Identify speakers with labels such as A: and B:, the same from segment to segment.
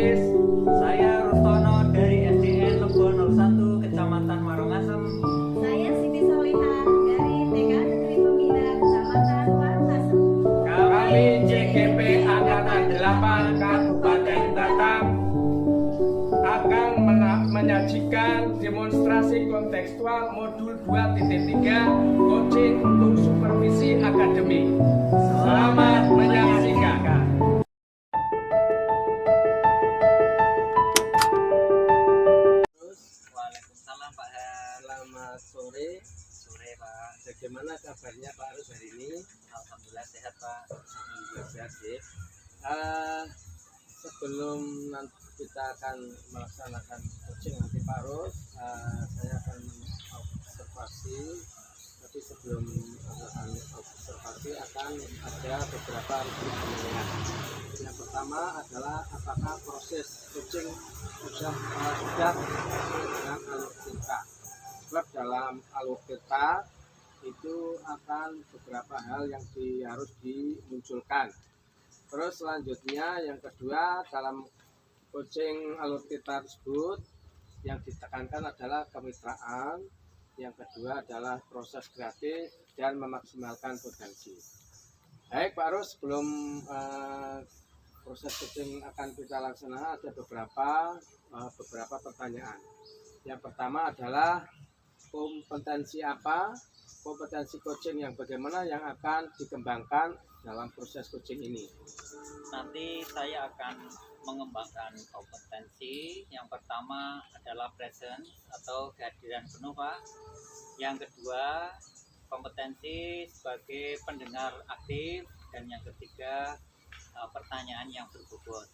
A: Ais. Saya Rustono dari SDN Lebo 01 Kecamatan Warungasem.
B: Saya Siti Solihah dari TK Negeri Pembina Kecamatan Warungasem.
A: Kami JGP Angkatan 8 Kabupaten Batam
C: akan menyajikan demonstrasi kontekstual modul 2.3 coaching untuk supervisi akademik. Selamat menyaksikan.
A: Waalaikumsalam Pak Har.
C: Selamat sore.
A: Sore Pak.
C: Bagaimana kabarnya Pak Arus hari ini?
A: Alhamdulillah sehat Pak.
C: Alhamdulillah sehat sih. Sebelum nanti kita akan melaksanakan coaching nanti Pak Arus, saya akan observasi. Tapi sebelum melakukan observasi akan ada beberapa pertanyaan. Yang pertama adalah apakah proses coaching sudah dengan alur kita. Sebab dalam alur kita itu akan beberapa hal yang harus dimunculkan. Terus selanjutnya yang kedua, dalam coaching alur kita tersebut yang ditekankan adalah kemitraan. Yang kedua adalah proses kreatif dan memaksimalkan potensi. Baik Pak Arus, sebelum proses coaching akan kita laksanakan ada beberapa pertanyaan. Yang pertama adalah kompetensi apa? Kompetensi coaching yang bagaimana yang akan dikembangkan dalam proses coaching ini?
A: Nanti saya akan mengembangkan kompetensi. Yang pertama adalah presence atau kehadiran penuh Pak. Yang kedua kompetensi sebagai pendengar aktif, dan yang ketiga pertanyaan yang berbobot.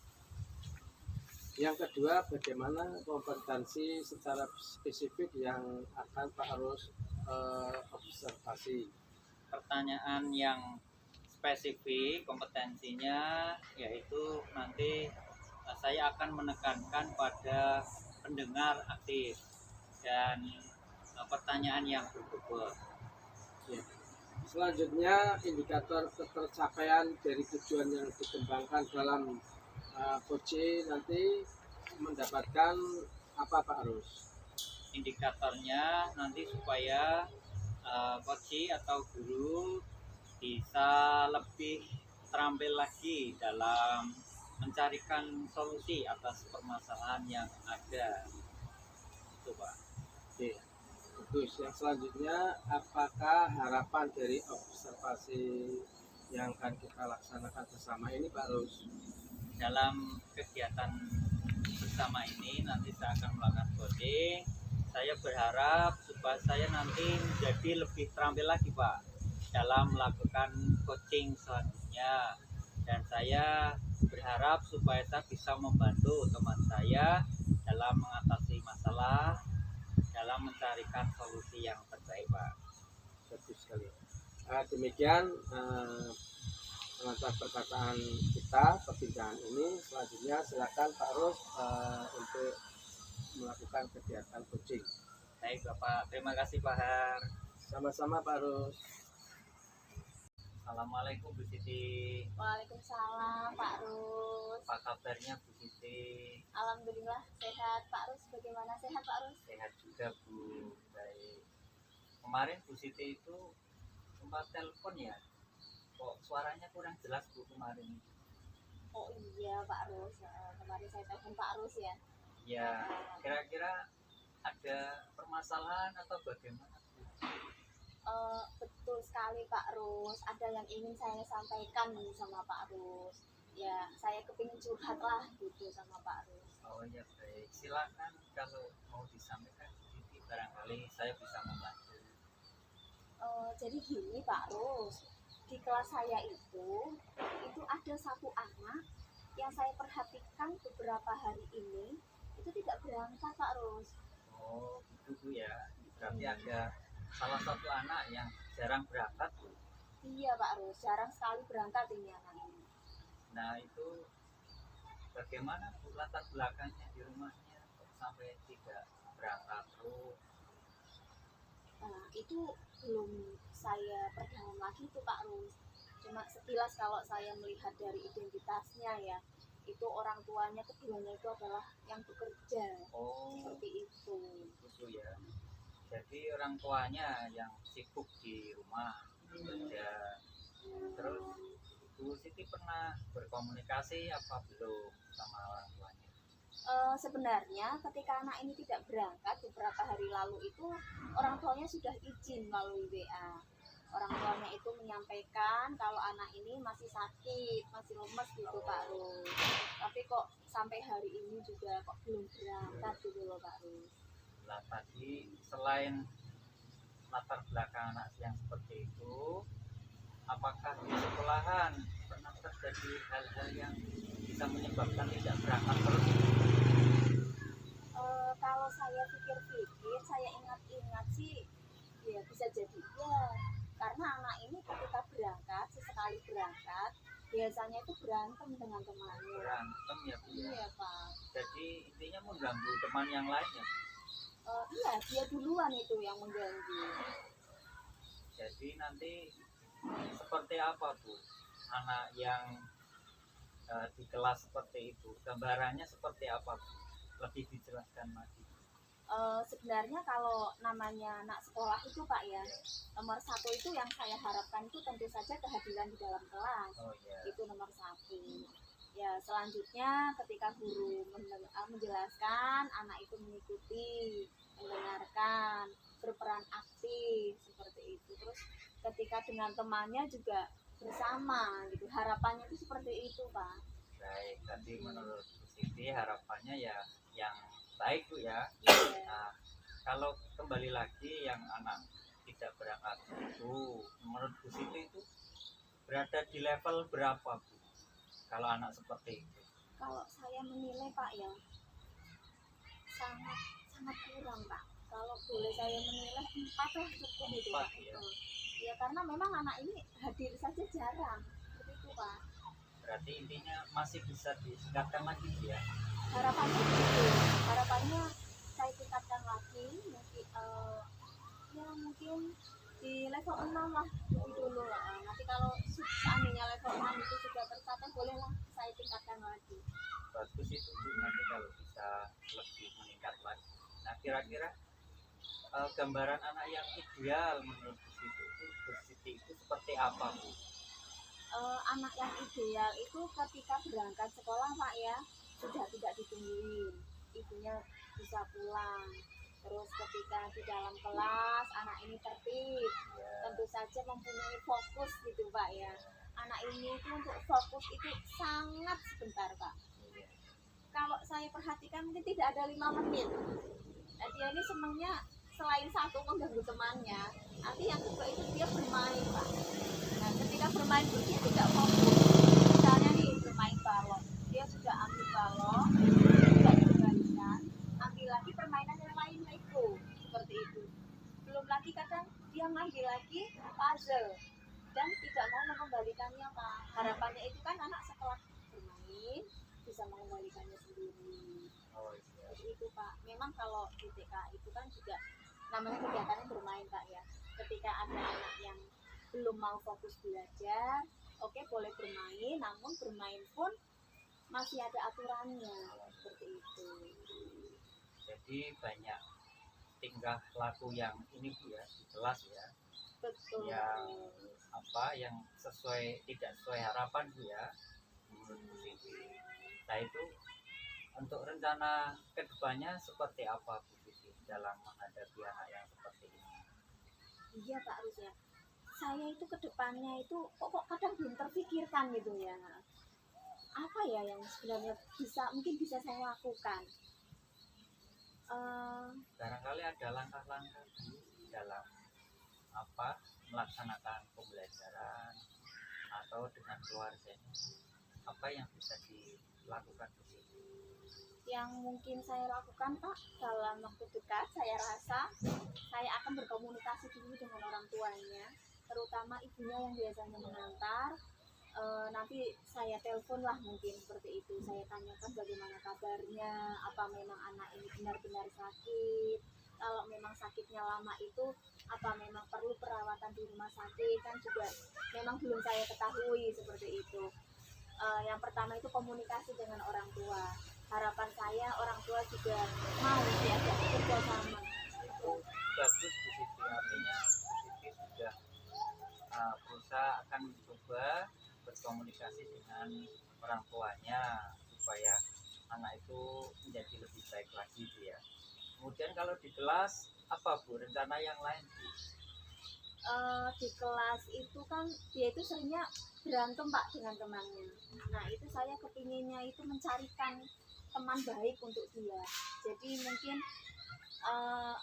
C: Yang kedua, bagaimana kompetensi secara spesifik yang akan Pak Arus observasi?
A: Pertanyaan yang spesifik kompetensinya yaitu nanti saya akan menekankan pada pendengar aktif dan pertanyaan yang berbobot.
C: Ya. Selanjutnya, indikator ketercapaian dari tujuan yang dikembangkan dalam coaching nanti mendapatkan apa Pak Arus?
A: Indikatornya nanti supaya coach atau guru bisa lebih terampil lagi dalam mencarikan solusi atas permasalahan yang ada. Itu Pak.
C: Oke. Bagus. Yang selanjutnya, apakah harapan dari observasi yang akan kita laksanakan bersama ini Pak Arus?
A: Dalam kegiatan bersama ini nanti saya akan melakukan coaching. Saya berharap supaya saya nanti menjadi lebih terampil lagi Pak dalam melakukan coaching selanjutnya, dan saya berharap supaya saya bisa membantu teman saya dalam mengatasi masalah, dalam mencarikan solusi yang terbaik Pak.
C: Bagus sekali. Demikian pengantar perkataan kita perbincangan ini. Selanjutnya silakan Pak Arus untuk melakukan kegiatan coaching.
A: Baik Bapak, terima kasih Pak Har.
C: Sama-sama Pak Arus.
A: Assalamualaikum Bu Siti.
B: Waalaikumsalam Pak Rus.
A: Apa kabarnya Bu Siti?
B: Alhamdulillah sehat Pak Rus. Bagaimana sehat Pak Rus?
A: Sehat juga Bu. Baik. Kemarin Bu Siti itu sempat telepon ya? Kok suaranya kurang jelas Bu kemarin?
B: Oh iya Pak Rus. Kemarin saya telepon Pak Rus ya.
A: Ya, kira-kira ada permasalahan atau bagaimana Bu?
B: Betul sekali Pak Rus. Ada yang ingin saya sampaikan sama Pak Rus. Ya, saya kepingin curhat lah gitu sama Pak Rus.
A: Oh ya baik, silakan kalau mau disampaikan Bu Siti, barangkali saya bisa membantu.
B: Jadi gini Pak Rus, di kelas saya itu ada satu anak yang saya perhatikan beberapa hari ini itu tidak berangkat Pak Rus.
A: Oh gitu Bu ya, berarti ada salah satu anak yang jarang berangkat Bu.
B: Iya Pak Rus, jarang sekali berangkat ini anak ini.
A: Nah itu bagaimana Bu latar belakangnya di rumahnya kok sampai tidak berangkat terus?
B: Nah itu belum saya perdalam lagi tuh Pak Rus. Cuma sekilas kalau saya melihat dari identitasnya ya, itu orang tuanya keduanya itu adalah yang bekerja
A: Oh,
B: seperti itu.
A: gitu ya. Jadi orang tuanya yang sibuk di rumah bekerja. Terus Bu Siti pernah berkomunikasi apa belum sama orang tuanya?
B: Sebenarnya ketika anak ini tidak berangkat beberapa hari lalu itu orang tuanya sudah izin melalui WA. Orang tuanya itu menyampaikan kalau anak ini masih sakit, masih lemes gitu Pak Rus. Tapi kok sampai hari ini juga kok belum berangkat gitu loh Pak Rus.
A: Nah, tadi selain latar belakang anak yang seperti itu, apakah di sekolahan pernah terjadi hal-hal yang bisa menyebabkan tidak berangkat terus?
B: Kalau saya pikir-pikir, saya ingat-ingat sih, ya bisa jadi ya. Karena anak ini ketika berangkat, sesekali berangkat, biasanya itu berantem dengan temannya.
A: Berantem ya Bu ya.
B: Iya Pak.
A: Jadi intinya mengganggu teman yang lain ya.
B: Iya, dia duluan itu yang mengganggu.
A: Jadi nanti seperti apa Bu anak yang di kelas seperti itu, gambarannya seperti apa Bu? Lebih dijelaskan lagi.
B: Sebenarnya kalau namanya anak sekolah itu Pak ya, nomor satu itu yang saya harapkan itu tentu saja kehadiran di dalam kelas.
A: Oh ya.
B: Itu nomor satu. Ya selanjutnya ketika guru menjelaskan, anak itu mengikuti, mendengarkan, berperan aktif seperti itu. Terus ketika dengan temannya juga bersama gitu, harapannya itu seperti itu Pak.
A: Baik, tadi menurut Bu Siti harapannya ya yang baik Bu ya.
B: Iya.
A: Nah, kalau kembali lagi yang anak tidak berangkat itu, menurut Bu Siti itu berada di level berapa Bu? Kalau anak seperti itu,
B: Kalau saya menilai Pak ya, sangat sangat kurang Pak. Kalau boleh saya menilai 4 lah cukup itu Pak.
A: 4 ya.
B: Ya karena memang anak ini hadir saja jarang seperti itu Pak.
A: Berarti intinya masih bisa ditingkatkan lagi Bu ya.
B: Harapannya gitu, harapannya saya tingkatkan lagi mungkin ya mungkin di level 6 lah dulu lah. Nanti kalau seandainya level 6 itu sudah tercapai bolehlah saya tingkatkan lagi.
A: Bagus itu Bu, nanti kalau bisa lebih meningkat lagi. Nah, kira-kira gambaran anak yang ideal menurut Bu Siti itu seperti apa Bu?
B: Anak yang ideal itu ketika berangkat sekolah Pak ya sudah tidak ditungguin, ibunya bisa pulang. Terus ketika di dalam kelas anak ini tertib, tentu saja mempunyai fokus gitu Pak ya. Anak ini itu untuk fokus itu sangat sebentar Pak. Kalau saya perhatikan mungkin tidak ada 5 menit. Nah, dia ini senangnya selain satu mengganggu temannya, nanti yang kedua itu dia bermain Pak. Nah, ketika bermain itu dia tidak fokus. Misalnya nih bermain balon, dia sudah ambil balon, tidak dikembalikan, ambil lagi permainan yang lain Lego, seperti itu. Belum lagi kadang dia ngambil lagi puzzle dan tidak mau mengembalikannya Pak. Harapannya itu kan anak setelah bermain bisa mengembalikannya sendiri.
A: Oh iya.
B: Seperti itu Pak. Memang kalau di TK itu kan juga namanya kegiatannya bermain Pak ya. Ketika ada anak yang belum mau fokus belajar, oke boleh bermain, namun bermain pun masih ada aturannya seperti itu.
A: Jadi banyak tingkah laku yang ini Bu ya di kelas ya,
B: Betul.
A: yang apa yang tidak sesuai harapan Bu ya menurut Bu Siti. Nah itu untuk rencana kedepannya seperti apa Bu Siti dalam menghadapi anak yang seperti ini?
B: Iya Pak Rus ya. Saya itu kedepannya itu kok kadang belum terpikirkan gitu ya. Apa ya yang sebenarnya mungkin bisa saya lakukan?
A: Barangkali ada langkah-langkah Bu dalam apa melaksanakan pembelajaran atau dengan keluarganya, apa yang bisa dilakukan Bu Siti?
B: Yang mungkin saya lakukan Pak dalam waktu dekat, saya rasa saya akan berkomunikasi dulu dengan orang tuanya, terutama ibunya yang biasanya mengantar. Nanti saya telepon lah mungkin seperti itu, saya tanyakan bagaimana kabarnya, apa memang anak ini benar-benar sakit, kalau memang sakitnya lama itu apa memang perlu perawatan di rumah sakit, kan juga memang belum saya ketahui seperti itu. Yang pertama itu komunikasi dengan orang tua. Harapan saya orang tua juga mau diajak kerja sama.
A: Itu bagus Bu Siti, artinya Bu Siti sudah berusaha akan mencoba berkomunikasi dengan orang tuanya supaya anak itu menjadi lebih baik lagi Bu ya. Kemudian kalau di kelas apa Bu rencana yang lain Bu?
B: Di kelas itu kan dia itu seringnya berantem Pak dengan temannya. Nah itu saya kepinginnya itu mencarikan teman baik untuk dia. Jadi mungkin eh,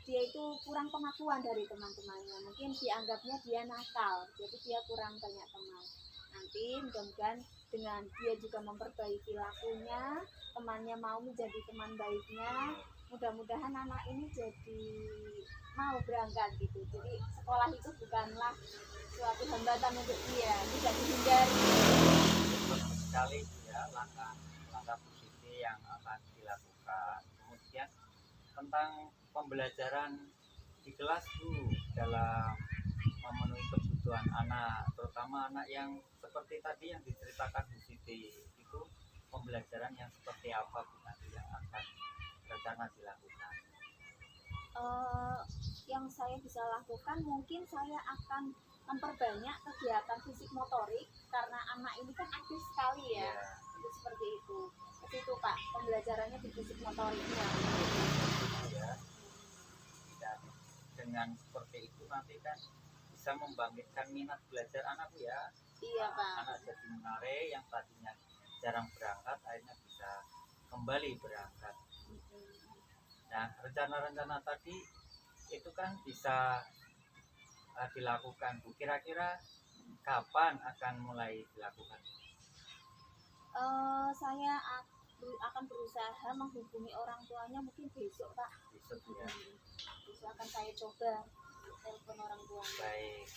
B: dia itu kurang pengakuan dari teman-temannya. Mungkin dianggapnya dia nakal, jadi dia kurang banyak teman. Nanti mudah-mudahan dengan dia juga memperbaiki lakunya, temannya mau menjadi teman baiknya, mudah-mudahan anak ini jadi mau berangkat gitu. Jadi sekolah itu bukanlah suatu hambatan untuk dia, tidak dihindari.
A: Bagus sekali Bu ya langkah positif yang akan dilakukan. Kemudian tentang pembelajaran di kelas Bu dalam memenuhi kebutuhan anak, terutama anak yang seperti tadi yang diceritakan Bu Siti, itu pembelajaran yang seperti apa Bu nanti yang akan rencana dilakukan?
B: Yang saya bisa lakukan mungkin saya akan memperbanyak kegiatan fisik motorik karena anak ini kan aktif sekali ya. Itu seperti itu. Itu Pak, pembelajarannya di fisik motoriknya.
A: Ya, dan dengan seperti itu nanti kan bisa membangkitkan minat belajar anak Bu ya.
B: Iya Pak.
A: Anak jadi menarik yang tadinya jarang berangkat akhirnya bisa kembali berangkat. Nah, rencana-rencana tadi itu kan bisa dilakukan Bu. Kira-kira kapan akan mulai dilakukan?
B: Saya akan berusaha menghubungi orang tuanya mungkin besok Pak.
A: Besok ya.
B: Besok akan saya coba telepon orang tuanya.
A: Baik.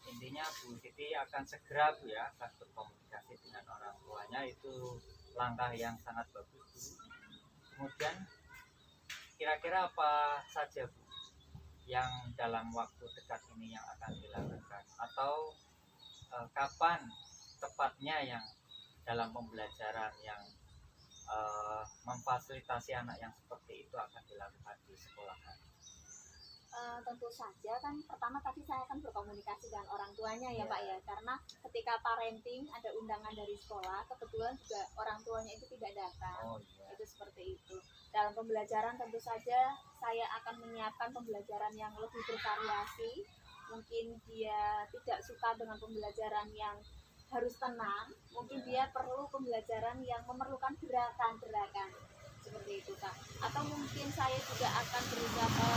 A: Intinya Bu Siti akan segera Bu ya akan berkomunikasi dengan orang tuanya, itu langkah yang sangat bagus Bu. Kemudian kira-kira apa saja Bu yang dalam waktu dekat ini yang akan dilakukan, atau kapan tepatnya yang dalam pembelajaran yang memfasilitasi anak yang seperti itu akan dilakukan di sekolah?
B: Tentu saja kan pertama tadi saya akan berkomunikasi dengan orang tuanya ya
A: Iya.
B: Pak ya, karena ketika parenting ada undangan dari sekolah, kebetulan juga orang tuanya itu tidak datang.
A: Oh iya.
B: Itu seperti itu. Dalam pembelajaran tentu saja saya akan menyiapkan pembelajaran yang lebih bervariasi. Mungkin dia tidak suka dengan pembelajaran yang harus tenang, mungkin dia perlu pembelajaran yang memerlukan gerakan-gerakan seperti itu Pak. Atau mungkin saya juga akan berusaha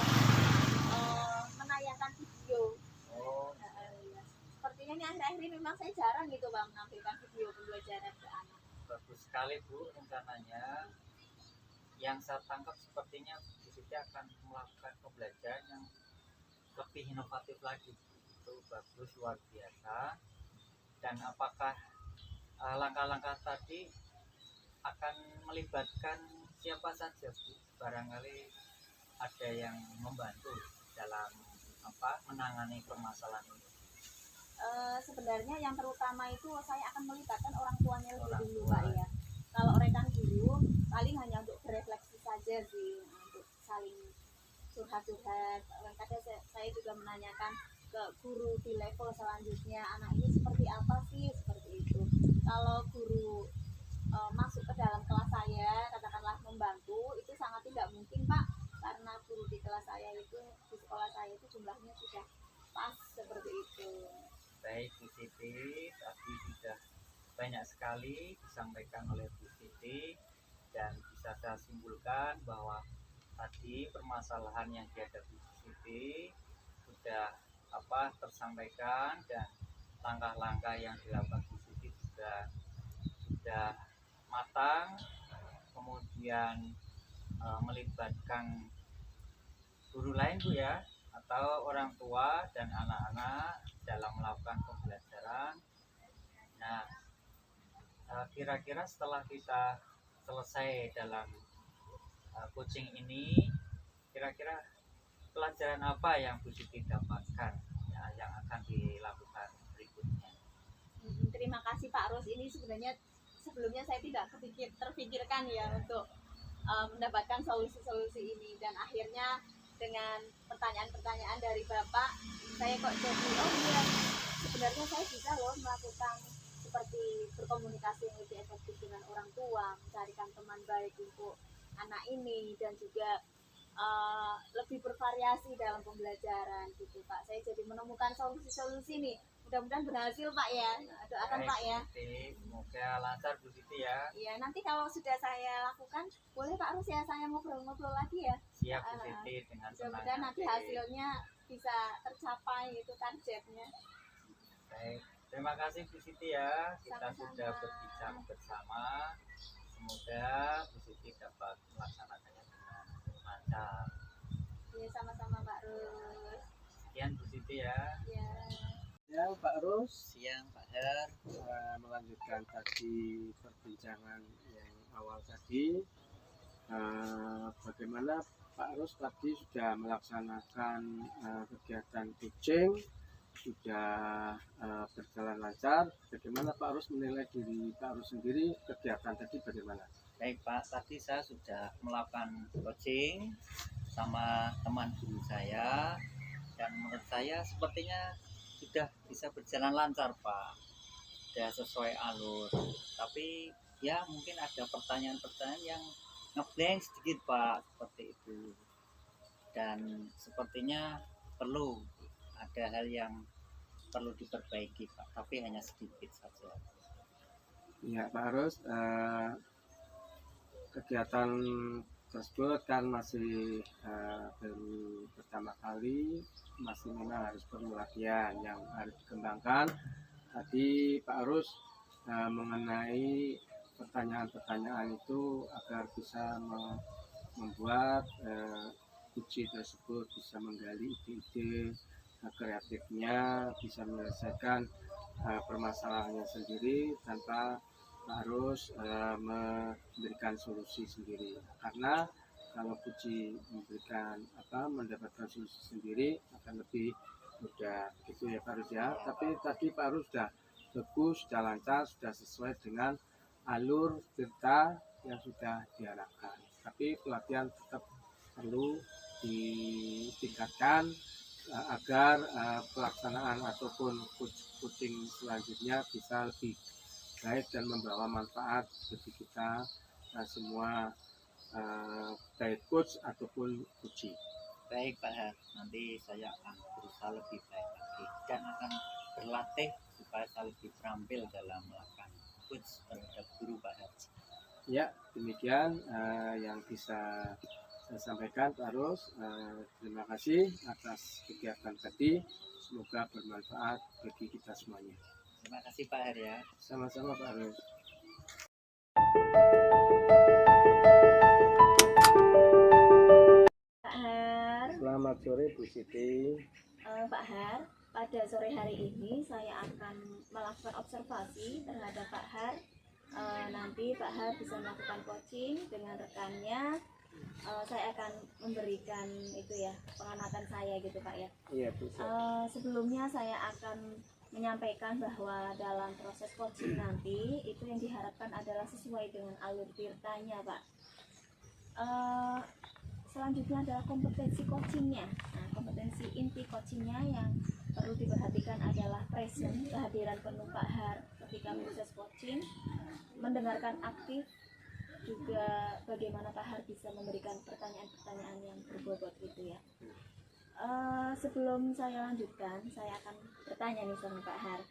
B: menayangkan video.
A: Oh,
B: Ya. Sepertinya ini akhir-akhir ini memang saya jarang gitu Bang menampilkan video pembelajaran ke anak.
A: bagus sekali Bu rencananya. Yang saya tangkap sepertinya Bu Siti akan melakukan pembelajaran yang lebih inovatif lagi. Itu bagus, luar biasa. Dan apakah langkah-langkah tadi akan melibatkan siapa saja Bu? Barangkali ada yang membantu dalam menangani permasalahan ini.
B: Sebenarnya yang terutama itu saya akan melibatkan orang tuanya lebih
A: Orang
B: dulu
A: tua.
B: Pak ya. Kalau rekan guru paling hanya untuk berefleksi saja sih, untuk saling curhat-curhat. Kadang saya juga menanyakan ke guru di level selanjutnya, anak ini seperti apa sih, seperti itu. Kalau guru masuk ke dalam kelas saya, katakanlah membantu, itu sangat tidak mungkin Pak, karena guru di kelas saya itu, di sekolah saya itu jumlahnya sudah pas seperti itu.
A: Baik Bu Siti, tadi sudah banyak sekali disampaikan oleh Bu Siti, dan bisa saya simpulkan bahwa tadi permasalahan yang dihadapi Bu Siti sudah tersampaikan, dan langkah-langkah yang dilakukan Bu Siti juga sudah matang. Kemudian melibatkan guru lain Bu ya, atau orang tua dan anak-anak dalam melakukan pembelajaran. Nah, kira-kira setelah kita selesai dalam coaching ini, kira-kira pelajaran apa yang Bu Siti dapatkan ya, yang akan dilakukan berikutnya?
B: Terima kasih Pak Ros ini sebenarnya sebelumnya saya tidak terpikirkan ya untuk mendapatkan solusi-solusi ini, dan akhirnya dengan pertanyaan-pertanyaan dari Bapak saya kok jadi oh iya sebenarnya saya bisa loh melakukan seperti berkomunikasi yang lebih efektif dengan orang tua, mencarikan teman baik untuk anak ini, dan juga lebih bervariasi dalam pembelajaran gitu Pak. Saya jadi menemukan solusi-solusi nih, mudah-mudahan berhasil Pak ya. Doakan
A: Baik,
B: Pak ya.
A: Bu Siti. Semoga lancar Bu Siti ya.
B: Iya, nanti kalau sudah saya lakukan boleh Pak Rus ya saya ngobrol-ngobrol lagi ya.
A: Siap Bu Siti, dengan senang
B: Mudah-mudahan nanti
A: hati.
B: hasilnya bisa tercapai itu targetnya.
A: Baik, terima kasih Bu Siti ya. Kita
B: Sama-sama.
A: sudah berbincang bersama. Semoga Bu Siti dapat melaksanakannya dengan lancar.
B: Iya, sama-sama Pak Rus.
A: Sekian Bu Siti ya.
B: Ya.
C: Ya Pak Rus,
A: Siang Pak Her.
C: melanjutkan tadi perbincangan yang awal tadi, bagaimana Pak Rus tadi sudah melaksanakan kegiatan coaching, sudah berjalan lancar. Bagaimana Pak Rus menilai diri Pak Rus sendiri, kegiatan tadi bagaimana?
A: Baik Pak, tadi saya sudah melakukan coaching sama teman guru saya, dan menurut saya sepertinya sudah bisa berjalan lancar Pak, sudah sesuai alur. Tapi ya mungkin ada pertanyaan-pertanyaan yang ngeblank sedikit Pak, seperti itu. Dan sepertinya perlu ada hal yang perlu diperbaiki Pak, tapi hanya sedikit saja.
C: Ya Pak Rus, kegiatan tersebut kan masih baru pertama kali, masih memang harus perlu latihan yang harus dikembangkan. Tadi Pak Rus mengenai pertanyaan-pertanyaan itu agar bisa membuat uji tersebut bisa menggali ide-ide kreatifnya, bisa menyelesaikan permasalahannya sendiri tanpa harus memberikan solusi sendiri. Karena kalau Puji mendapatkan solusi sendiri akan lebih mudah gitu ya Pak Rus ya. Tapi tadi Pak Rus sudah bagus, sudah lancar, sudah sesuai dengan alur cerita yang sudah diharapkan. Tapi pelatihan tetap perlu ditingkatkan agar pelaksanaan ataupun coaching selanjutnya bisa lebih baik dan membawa manfaat bagi kita semua, baik coach ataupun coaching.
A: Baik Pak Her, nanti saya akan berusaha lebih baik lagi dan akan berlatih supaya saya lebih terampil dalam melakukan coach terhadap guru Pak Her.
C: Ya, demikian yang bisa saya sampaikan Pak Rus. Terima kasih atas kegiatan tadi, semoga bermanfaat bagi kita semuanya.
A: Terima kasih Pak Her ya.
C: Sama-sama Pak Rus.
B: Pak Har,
C: Selamat sore Bu Siti.
B: Pak Har, pada sore hari ini saya akan melakukan observasi terhadap Pak Har. Nanti Pak Har bisa melakukan coaching dengan rekannya. Saya akan memberikan itu ya pengamatan saya gitu Pak ya.
C: Iya Bu.
B: Sebelumnya saya akan menyampaikan bahwa dalam proses coaching nanti itu yang diharapkan adalah sesuai dengan alur tirtanya Pak. Selanjutnya adalah kompetensi coachingnya. Nah, kompetensi inti coachingnya yang perlu diperhatikan adalah present, kehadiran penuh Pak Har ketika proses coaching, mendengarkan aktif, juga bagaimana Pak Har bisa memberikan pertanyaan-pertanyaan yang berbobot gitu ya. Sebelum saya lanjutkan, saya akan bertanya nih sama Pak Har.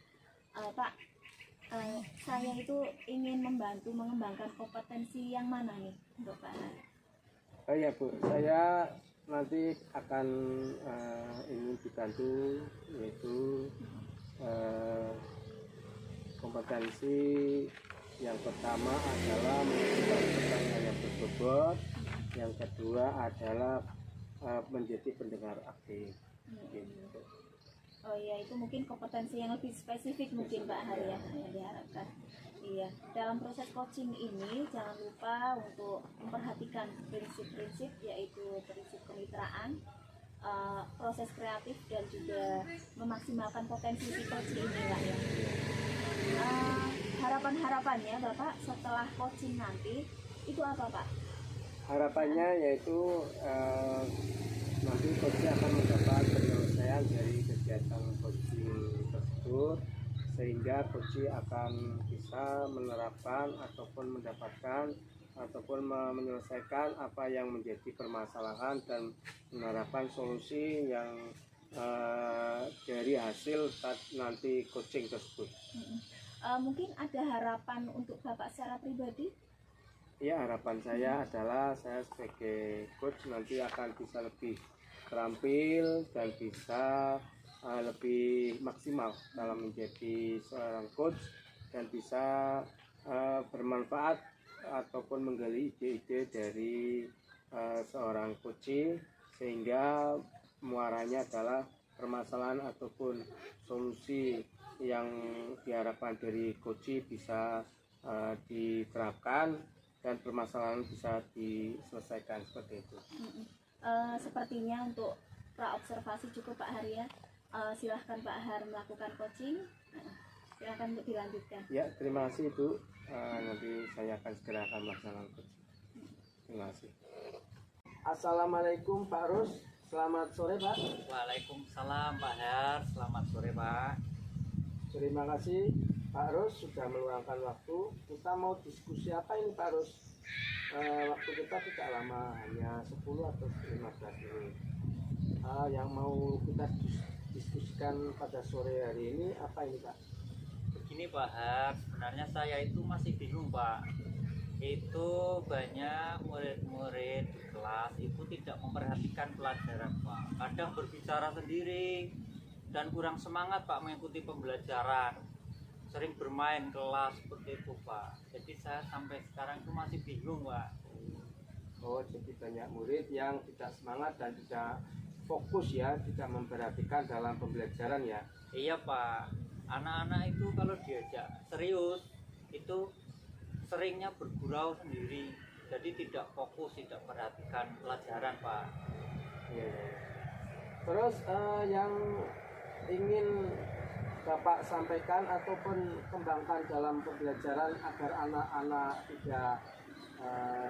B: Pak, saya itu ingin membantu mengembangkan kompetensi yang mana nih untuk Pak Har?
C: Oh ya Bu, saya nanti akan ingin dibantu yaitu kompetensi yang pertama adalah mengajukan pertanyaan yang berbobot, yang kedua adalah menjadi pendengar aktif. Gitu.
B: Oh iya, itu mungkin kompetensi yang lebih spesifik mungkin Pak Har ya yang diharapkan. Iya, dalam proses coaching ini jangan lupa untuk memperhatikan prinsip-prinsip, yaitu prinsip kemitraan, proses kreatif, dan juga memaksimalkan potensi si coaching ini Pak ya. harapannya Bapak setelah coaching nanti itu apa Pak?
C: Harapannya yaitu nanti coach akan mendapat penyelesaian dari kegiatan coaching tersebut, sehingga coach akan bisa menerapkan ataupun mendapatkan ataupun menyelesaikan apa yang menjadi permasalahan dan menerapkan solusi yang dari hasil saat nanti coaching tersebut.
B: Mungkin ada harapan untuk Bapak secara pribadi?
C: Ya, harapan saya adalah saya sebagai coach nanti akan bisa lebih terampil dan bisa lebih maksimal dalam menjadi seorang coach dan bisa bermanfaat ataupun menggali ide-ide dari seorang coach, sehingga muaranya adalah permasalahan ataupun solusi yang diharapkan dari coach bisa diterapkan dan permasalahan bisa diselesaikan seperti itu.
B: Sepertinya untuk pra-observasi cukup Pak Har ya. Silahkan Pak Har melakukan coaching. Silahkan untuk dilanjutkan.
C: Ya, terima kasih Bu. Nanti saya akan segera melaksanakan coaching. Terima kasih. Assalamualaikum Pak Rus. Selamat sore Pak.
A: Waalaikumsalam Pak Har, selamat sore Pak.
C: Terima kasih Pak Rus sudah meluangkan waktu. Kita mau diskusi apa ini Pak Rus? Waktu kita tidak lama, hanya 10 atau 15 menit. Yang mau kita diskusikan pada sore hari ini apa ini Pak?
A: Begini Pak Har, sebenarnya saya itu masih bingung Pak. Itu banyak murid-murid di kelas itu tidak memperhatikan pelajaran Pak. Kadang berbicara sendiri dan kurang semangat Pak mengikuti pembelajaran. Sering bermain kelas seperti itu Pak. Jadi saya sampai sekarang itu masih bingung Pak.
C: Oh, jadi banyak murid yang tidak semangat dan tidak fokus ya, tidak memperhatikan dalam pembelajaran ya.
A: Iya Pak, anak-anak itu kalau diajak serius itu seringnya bergurau sendiri. Jadi tidak fokus, tidak perhatikan pelajaran Pak.
C: Iya. Terus yang ingin Bapak sampaikan ataupun kembangkan dalam pembelajaran agar anak-anak tidak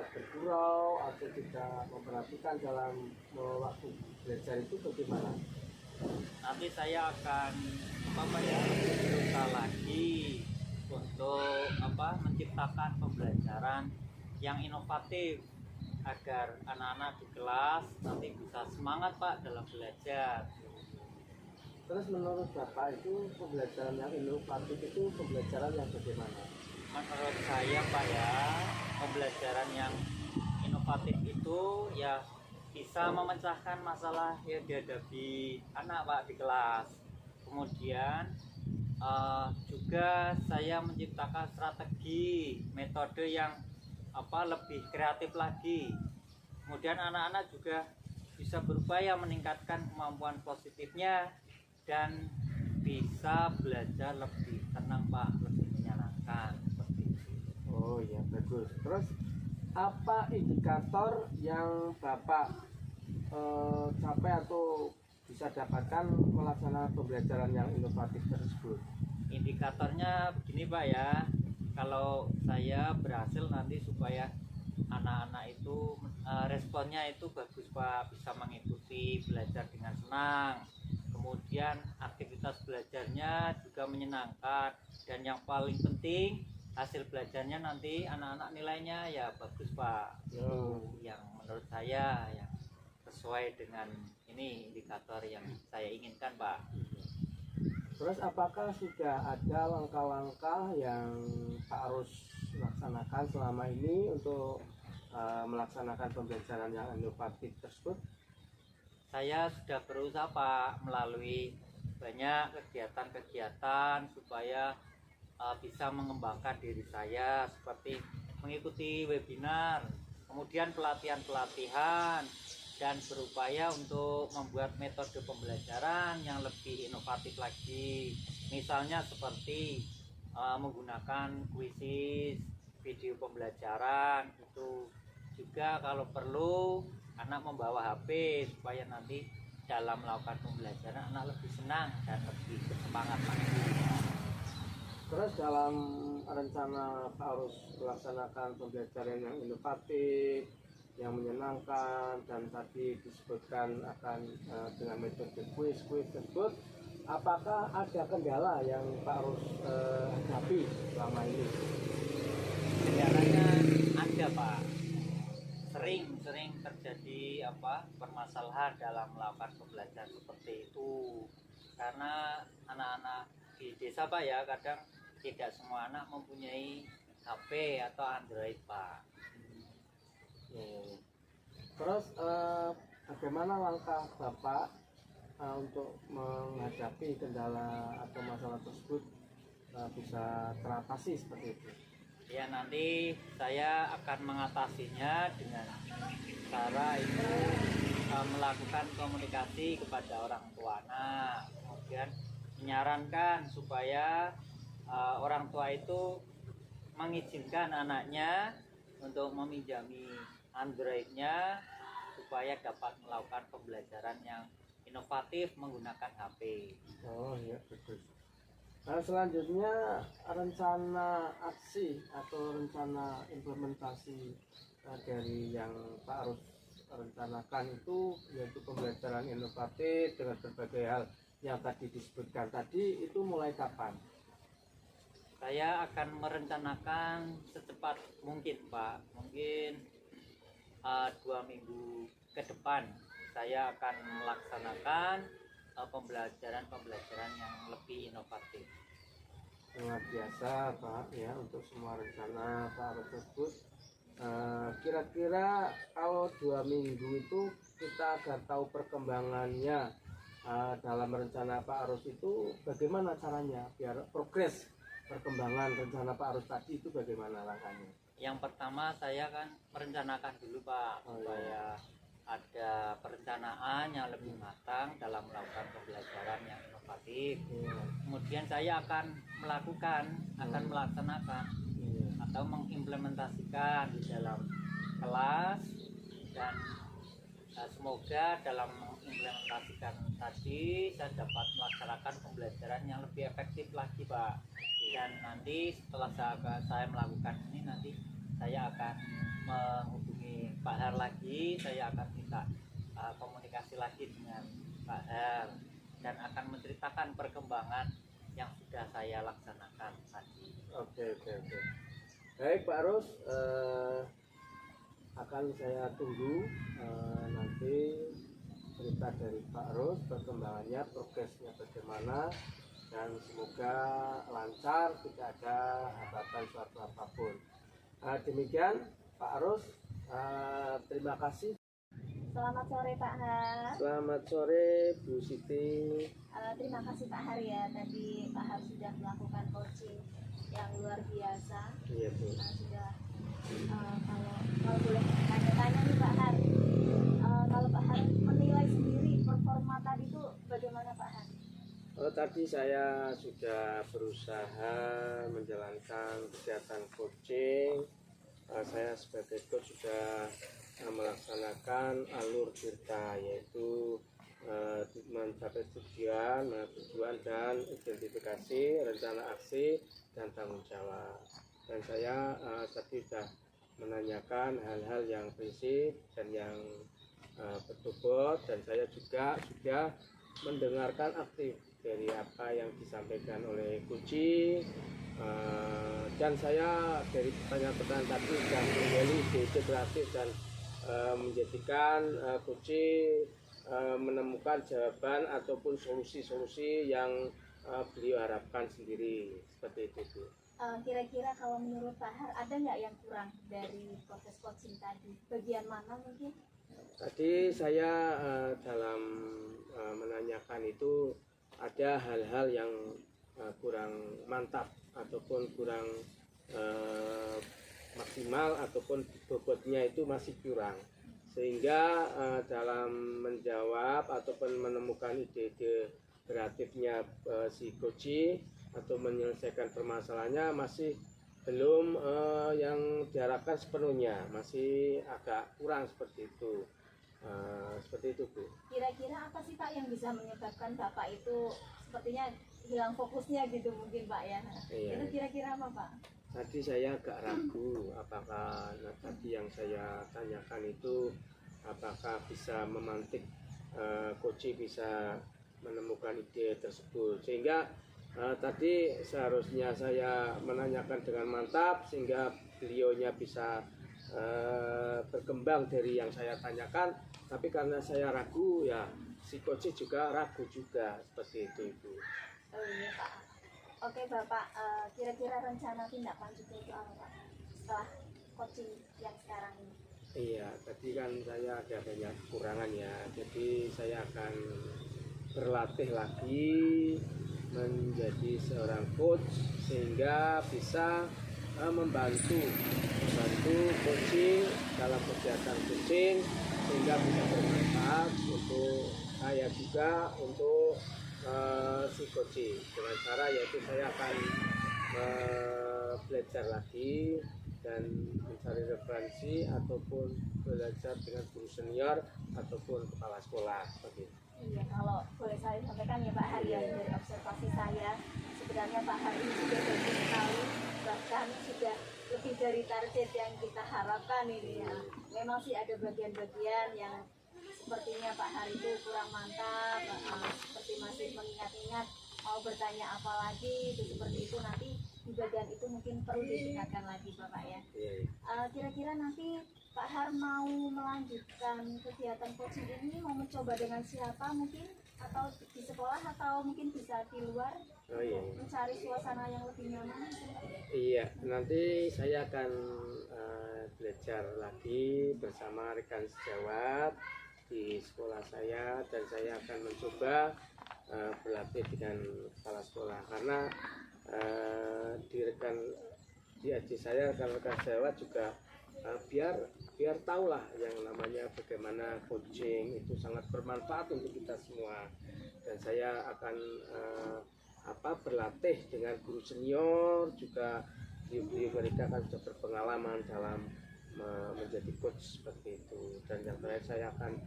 C: bergurau atau tidak memperhatikan dalam waktu belajar itu bagaimana?
A: Nanti saya akan berusaha lagi untuk menciptakan pembelajaran yang inovatif agar anak-anak di kelas nanti bisa semangat Pak dalam belajar.
C: Terus menurut Bapak itu pembelajaran yang inovatif itu pembelajaran yang bagaimana?
A: Menurut saya Pak ya, pembelajaran yang inovatif itu ya bisa memecahkan masalah yang dihadapi anak Pak di kelas. Kemudian juga saya menciptakan strategi metode yang lebih kreatif lagi. Kemudian anak-anak juga bisa berupaya meningkatkan kemampuan positifnya dan bisa belajar lebih tenang Pak, lebih menyenangkan seperti itu.
C: Oh ya, bagus. Terus apa indikator yang Bapak capai atau bisa dapatkan melaksanakan pembelajaran yang inovatif tersebut?
A: Indikatornya begini Pak ya, kalau saya berhasil nanti supaya anak-anak itu responnya itu bagus Pak, bisa mengikuti belajar dengan senang, kemudian aktivitas belajarnya juga menyenangkan, dan yang paling penting hasil belajarnya nanti anak-anak nilainya ya bagus Pak. Itu yang menurut saya yang sesuai dengan ini indikator yang saya inginkan Pak.
C: Terus apakah sudah ada langkah-langkah yang Pak harus laksanakan selama ini untuk melaksanakan pembelajaran yang inovatif tersebut?
A: Saya sudah berusaha Pak melalui banyak kegiatan-kegiatan supaya bisa mengembangkan diri saya, seperti mengikuti webinar, kemudian pelatihan-pelatihan, dan berupaya untuk membuat metode pembelajaran yang lebih inovatif lagi. Misalnya seperti menggunakan kuisis, video pembelajaran, itu juga kalau perlu anak membawa HP supaya nanti dalam melakukan pembelajaran anak lebih senang dan lebih bersemangat lagi.
C: Terus dalam rencana Pak harus melaksanakan pembelajaran yang inovatif, yang menyenangkan, dan tadi disebutkan akan dengan metode kuis tersebut, apakah ada kendala yang Pak harus hadapi selama ini?
A: Kendalanya ada Pak, sering terjadi permasalahan dalam melakukan pembelajaran seperti itu, karena anak-anak di desa Pak ya, kadang tidak semua anak mempunyai HP atau Android Pak.
C: Terus bagaimana langkah Bapak untuk menghadapi kendala atau masalah tersebut bisa teratasi seperti itu?
A: Ya, nanti saya akan mengatasinya dengan cara itu melakukan komunikasi kepada orang tua anak, kemudian menyarankan supaya orang tua itu mengizinkan anaknya untuk meminjami Android-nya supaya dapat melakukan pembelajaran yang inovatif menggunakan HP.
C: Oh iya, betul. Nah, selanjutnya rencana aksi atau rencana implementasi dari yang Pak harus rencanakan itu, yaitu pembelajaran inovatif dengan berbagai hal yang tadi disebutkan tadi, itu mulai kapan?
A: Saya akan merencanakan secepat mungkin Pak, mungkin 2 minggu ke depan saya akan melaksanakan pembelajaran yang lebih inovatif.
C: Luar biasa Pak ya, untuk semua rencana Pak harus tersebut. Kira-kira kalau 2 minggu itu kita agar tahu perkembangannya dalam rencana Pak Arus itu bagaimana caranya biar progres perkembangan rencana Pak Arus tadi itu bagaimana langkahnya?
A: Yang pertama saya kan merencanakan dulu Pak, supaya ada perencanaan yang lebih matang dalam melakukan pembelajaran yang inovatif. Kemudian saya akan melaksanakan atau mengimplementasikan di dalam kelas, dan semoga dalam mengimplementasikan tadi saya dapat melaksanakan pembelajaran yang lebih efektif lagi Pak. Dan nanti setelah saya melakukan ini, nanti saya akan menghubungi Pak Har lagi, saya akan minta komunikasi lagi dengan Pak Har dan akan menceritakan perkembangan yang sudah saya laksanakan tadi.
C: Oke. Baik Pak Arus, akan saya tunggu nanti cerita dari Pak Arus, perkembangannya, progresnya bagaimana, dan semoga lancar, tidak ada hambatan suatu apapun. Demikian Pak Arus, terima kasih.
B: Selamat sore Pak Har.
C: Selamat sore Bu Siti.
B: Terima kasih Pak Har ya, tadi Pak Har sudah melakukan coaching yang luar biasa.
C: Iya Bu.
B: Sudah kalau boleh tanya-tanya nih Pak Har, kalau Pak Har menilai sendiri performa tadi itu bagaimana Pak Har?
C: Tadi saya sudah berusaha menjalankan kegiatan coaching. Saya sebagai coach sudah melaksanakan alur tirta, yaitu mencapai tujuan dan identifikasi, rencana aksi, dan tanggung jawab. Dan saya tadi sudah menanyakan hal-hal yang prinsip dan yang berbobot, dan saya juga sudah mendengarkan aktif dari apa yang disampaikan oleh Kuci, dan saya dari pertanyaan-pertanyaan tadi sudah menggali ide kreatif dan menjadikan Kuci menemukan jawaban ataupun solusi-solusi yang beliau harapkan sendiri, seperti itu Bu.
B: Kira-kira kalau menurut Pak Har ada nggak yang kurang dari proses coaching tadi? Bagian mana mungkin?
C: Tadi saya dalam menanyakan itu ada hal-hal yang kurang mantap ataupun kurang maksimal, ataupun bobotnya itu masih kurang, sehingga dalam menjawab ataupun menemukan ide-ide kreatifnya si Koji atau menyelesaikan permasalahannya masih belum yang diharapkan sepenuhnya, masih agak kurang seperti itu. Seperti itu Bu.
B: Kira-kira apa sih Pak yang bisa menyebabkan Bapak itu sepertinya hilang fokusnya gitu mungkin Pak ya.
C: Iya.
B: Itu kira-kira apa Pak?
C: Tadi saya agak ragu apakah tadi yang saya tanyakan itu apakah bisa memantik Koci bisa menemukan ide tersebut, sehingga tadi seharusnya saya menanyakan dengan mantap sehingga beliaunya bisa berkembang dari yang saya tanyakan, tapi karena saya ragu ya si Koci juga ragu juga, seperti itu Ibu.
B: Oh iya Pak. Oke Bapak, kira-kira rencana tindak lanjutnya itu apa Pak? Setelah coaching yang sekarang ini.
C: Iya, tadi kan saya ada banyak kekurangan ya, jadi saya akan berlatih lagi menjadi seorang coach sehingga bisa membantu coaching dalam kegiatan coaching sehingga bisa bermanfaat untuk saya juga untuk si coaching. Dengan cara yaitu saya akan belajar lagi dan mencari referensi ataupun belajar dengan guru senior ataupun kepala sekolah seperti itu.
B: Iya, kalau boleh saya sampaikan ya Pak Hari, dari observasi saya sebenarnya Pak Hari ini sudah bagus sekali, bahkan sudah lebih dari target yang kita harapkan ini ya. Memang sih ada bagian-bagian yang sepertinya Pak Hari itu kurang mantap, seperti masih mengingat-ingat mau bertanya apa lagi, itu seperti itu. Nanti di bagian itu mungkin perlu ditingkatkan lagi Bapak ya. Kira-kira nanti Pak Har mau melanjutkan kegiatan coaching ini, mau mencoba dengan siapa mungkin, atau di sekolah atau mungkin bisa di luar, mencari suasana yang lebih nyaman?
C: Iya, nanti saya akan belajar lagi bersama rekan sejawat di sekolah saya, dan saya akan mencoba berlatih dengan kepala sekolah, karena di AJ saya rekan-rekan sejawat juga biar tahulah yang namanya bagaimana coaching itu sangat bermanfaat untuk kita semua. Dan saya akan berlatih dengan guru senior juga, mereka kan sudah berpengalaman dalam menjadi coach seperti itu. Dan yang terakhir saya akan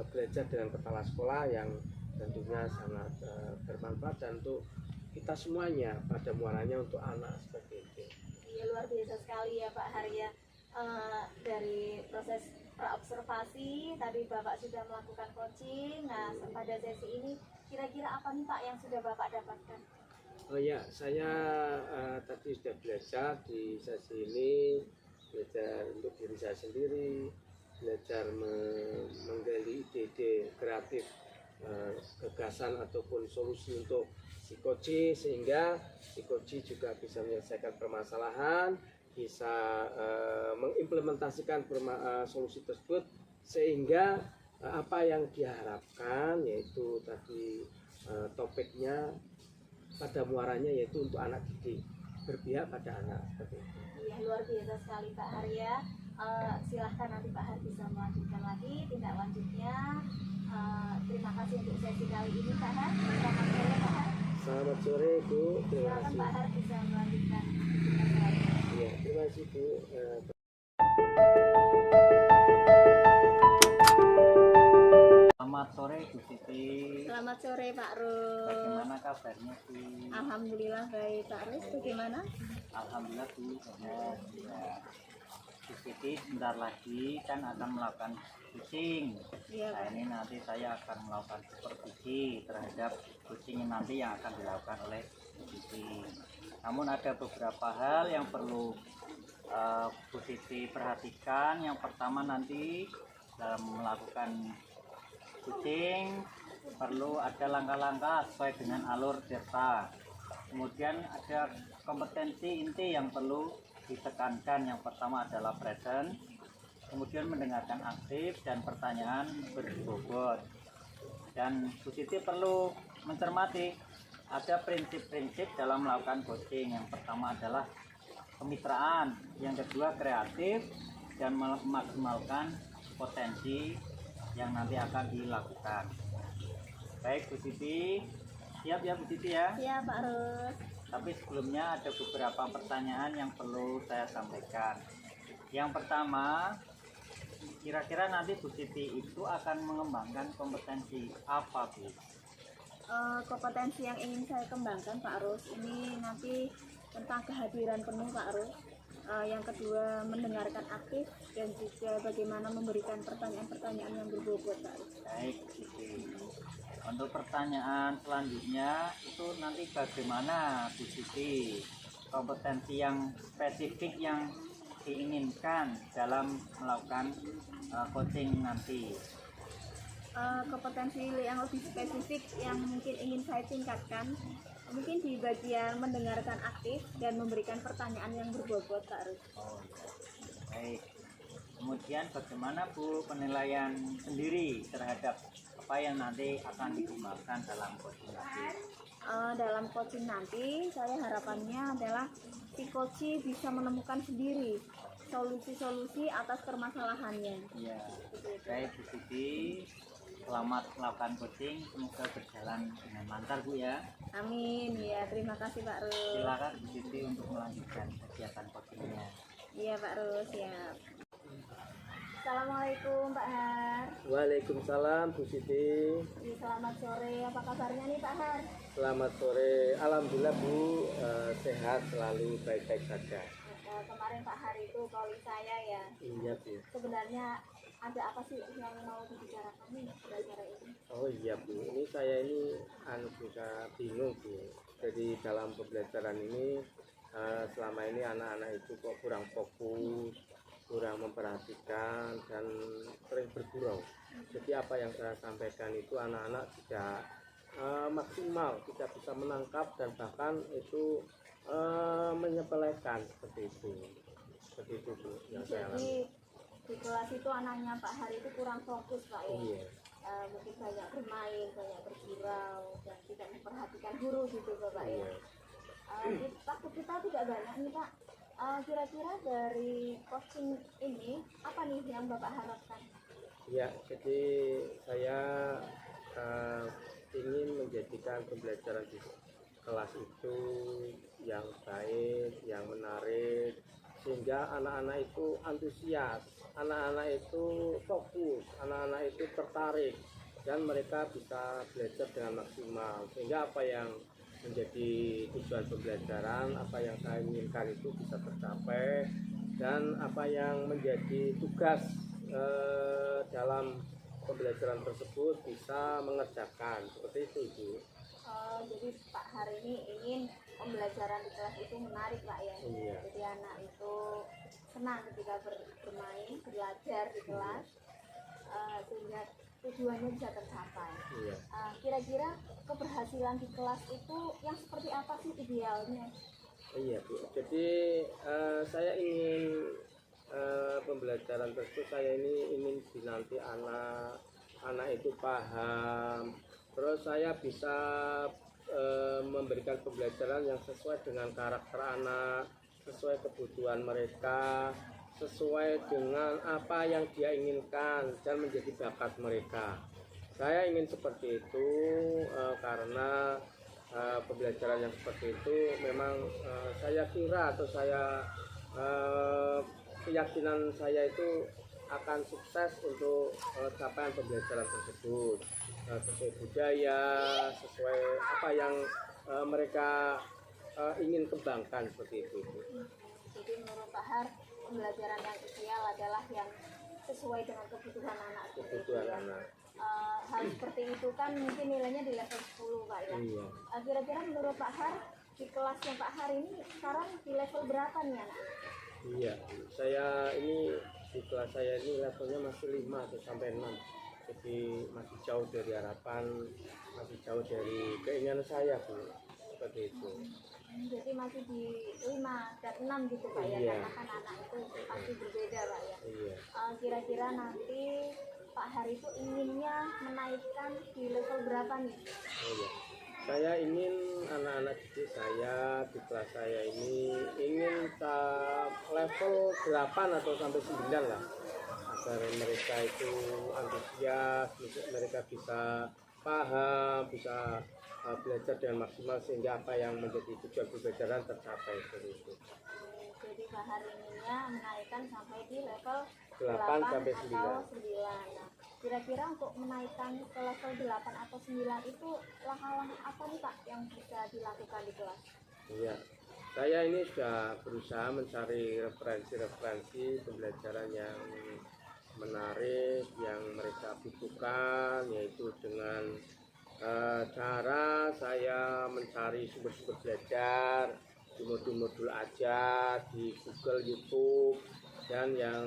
C: belajar dengan kepala sekolah yang tentunya sangat bermanfaat dan untuk kita semuanya pada muaranya untuk anak seperti itu.
B: Iya, luar biasa sekali ya Pak Hari ya. Dari proses observasi tadi Bapak sudah melakukan coaching. Nah, pada sesi ini kira-kira apa nih Pak yang sudah Bapak dapatkan?
C: Oh ya, saya tadi sudah belajar di sesi ini, belajar untuk diri saya sendiri, belajar menggali ide-ide kreatif, gagasan ataupun solusi untuk si Koci, sehingga si Koci juga bisa menyelesaikan permasalahan, bisa mengimplementasikan solusi tersebut, sehingga apa yang diharapkan yaitu tadi topiknya pada muaranya yaitu untuk anak didik, berpihak pada anak seperti itu.
B: Iya, luar biasa sekali Pak Hari ya. Silahkan nanti Pak Hari bisa melanjutkan lagi tindak lanjutnya. Terima kasih untuk sesi kali ini Pak Har. Selamat sore Pak Har.
C: Selamat sore Bu, terima
B: Silakan
C: kasih.
B: Pak Har bisa melanjutkan.
C: Iya, terima kasih Bu.
A: Selamat sore Bu Siti.
B: Selamat sore Pak Rus.
A: Bagaimana kabarnya Bu?
B: Alhamdulillah baik Pak Rus. Bagaimana?
A: Alhamdulillah Bu. Ya. Bu Siti sebentar lagi kan akan melakukan coaching.
B: Iya.
A: Nah ini nanti saya akan melakukan supervisi terhadap coaching nanti yang akan dilakukan oleh Bu Siti. Namun ada beberapa hal yang perlu Bu Siti perhatikan. Yang pertama nanti dalam melakukan coaching perlu ada langkah-langkah sesuai dengan alur data. Kemudian ada kompetensi inti yang perlu ditekankan. Yang pertama adalah present, kemudian mendengarkan aktif dan pertanyaan berbobot. Dan Bu Siti perlu mencermati ada prinsip-prinsip dalam melakukan coaching. Yang pertama adalah kemitraan, yang kedua kreatif, dan memaksimalkan potensi yang nanti akan dilakukan. Baik Bu Siti, siap ya Bu Siti ya?
B: Siap Pak Rus.
A: Tapi sebelumnya ada beberapa pertanyaan yang perlu saya sampaikan. Yang pertama, kira-kira nanti Bu Siti itu akan mengembangkan kompetensi apa Bu?
B: Kompetensi yang ingin saya kembangkan Pak Ros ini nanti tentang kehadiran penuh Pak Ros. Yang kedua mendengarkan aktif dan juga bagaimana memberikan pertanyaan-pertanyaan yang berbobot Pak Ros.
A: Baik, Siti. Untuk pertanyaan selanjutnya itu nanti bagaimana Bu Siti kompetensi yang spesifik yang diinginkan dalam melakukan coaching nanti.
B: Kompetensi yang lebih spesifik yang mungkin ingin saya tingkatkan mungkin di bagian mendengarkan aktif dan memberikan pertanyaan yang berbobot Pak Ros.
A: Oh, baik. Kemudian bagaimana Bu penilaian sendiri terhadap apa yang nanti akan digunakan dalam coaching nanti?
B: Dalam coaching nanti saya harapannya adalah si coach bisa menemukan sendiri solusi-solusi atas permasalahannya.
A: Iya. Baik Bu Siti, selamat melakukan coaching, semoga berjalan dengan lancar Bu ya.
B: Amin ya, terima kasih Pak Ros.
A: Silakan Bu Siti untuk melanjutkan kegiatan coachingnya.
B: Iya Pak Ros, siap. Assalamualaikum Pak Har.
C: Waalaikumsalam Bu Siti.
B: Selamat sore, apa kabarnya nih Pak Har?
C: Selamat sore. Alhamdulillah Bu, sehat selalu, baik-baik saja.
B: Kemarin Pak Har itu calling saya ya.
C: Iya Bu.
B: Sebenarnya ada apa sih yang mau dibicarakan nih pada acara ini?
C: Oh iya Bu, ini saya ini juga bingung Bu. Jadi dalam pembelajaran ini selama ini anak-anak itu kok kurang fokus, kurang memperhatikan dan sering bergurau. Jadi apa yang saya sampaikan itu anak-anak tidak maksimal, tidak bisa menangkap dan bahkan itu menyepelekan seperti itu. Seperti itu Bu yang saya alami.
B: Jadi di kelas itu anaknya Pak Har itu kurang fokus Pak ya.
C: Iya.
B: Mungkin banyak bermain, banyak bergurau dan tidak memperhatikan guru gitu Bapak ya.
C: Iya.
B: Waktu kita tidak banyak nih Pak. Kira-kira dari coaching ini apa nih yang Bapak harapkan?
C: Ya, jadi saya ingin menjadikan pembelajaran di kelas itu yang baik, yang menarik, sehingga anak-anak itu antusias, anak-anak itu fokus, anak-anak itu tertarik, dan mereka bisa belajar dengan maksimal. Sehingga apa yang menjadi tujuan pembelajaran, apa yang saya inginkan itu bisa tercapai, dan apa yang menjadi tugas dalam pembelajaran tersebut bisa mengerjakan. Seperti itu Bu.
B: Jadi Pak Har ini ingin pembelajaran di kelas itu menarik Pak ya.
C: Iya.
B: Jadi anak itu senang ketika bermain, belajar di kelas, sehingga tujuannya bisa tercapai.
C: Iya.
B: Kira-kira keberhasilan di kelas itu yang seperti apa sih idealnya?
C: Iya Bu. Jadi saya ingin pembelajaran tersebut saya ini ingin nanti anak itu paham, terus saya bisa memberikan pembelajaran yang sesuai dengan karakter anak, sesuai kebutuhan mereka, sesuai dengan apa yang dia inginkan dan menjadi bakat mereka. Saya ingin seperti itu karena pembelajaran yang seperti itu memang saya kira atau saya keyakinan saya itu akan sukses untuk capaian pembelajaran tersebut, sesuai budaya, sesuai apa yang mereka ingin kembangkan seperti itu.
B: Jadi menurut Pak Har, pembelajaran yang ideal adalah yang sesuai dengan kebutuhan anak.
C: Kebutuhan anak.
B: Hal seperti itu kan mungkin nilainya di level 10 Pak ya.
C: Iya.
B: Kira-kira menurut Pak Har, di kelasnya Pak Har ini sekarang di level berapa nih anak?
C: Iya, saya ini di kelas saya ini levelnya masih 5 atau sampai 6. Jadi masih jauh dari harapan, masih jauh dari keinginan saya Bu. Seperti itu.
B: Jadi masih di 5 dan 6 gitu Pak ya.
C: Iya.
B: Karena kan anak itu pasti berbeda Pak ya.
C: Iya.
B: Kira-kira nanti Pak Har itu inginnya menaikkan di level berapa nih?
C: Oh, iya. Saya ingin anak-anak didik saya di kelas saya ini ingin level 8 atau sampai 9 lah, agar mereka itu antusias, mereka bisa paham, bisa belajar dengan maksimal sehingga apa yang menjadi tujuan pembelajaran tercapai seperti itu.
B: Jadi Pak Har inginnya menaikkan sampai di level
C: 8 sampai 9.
B: atau 9. Nah, kira-kira untuk menaikkan ke level 8 atau 9 itu langkah-langkah apa nih Pak yang bisa dilakukan di kelas?
C: Iya, saya ini sudah berusaha mencari referensi-referensi pembelajaran yang menarik, yang mereka butuhkan, yaitu dengan cara saya mencari sumber-sumber belajar di modul-modul ajar di Google, YouTube, dan yang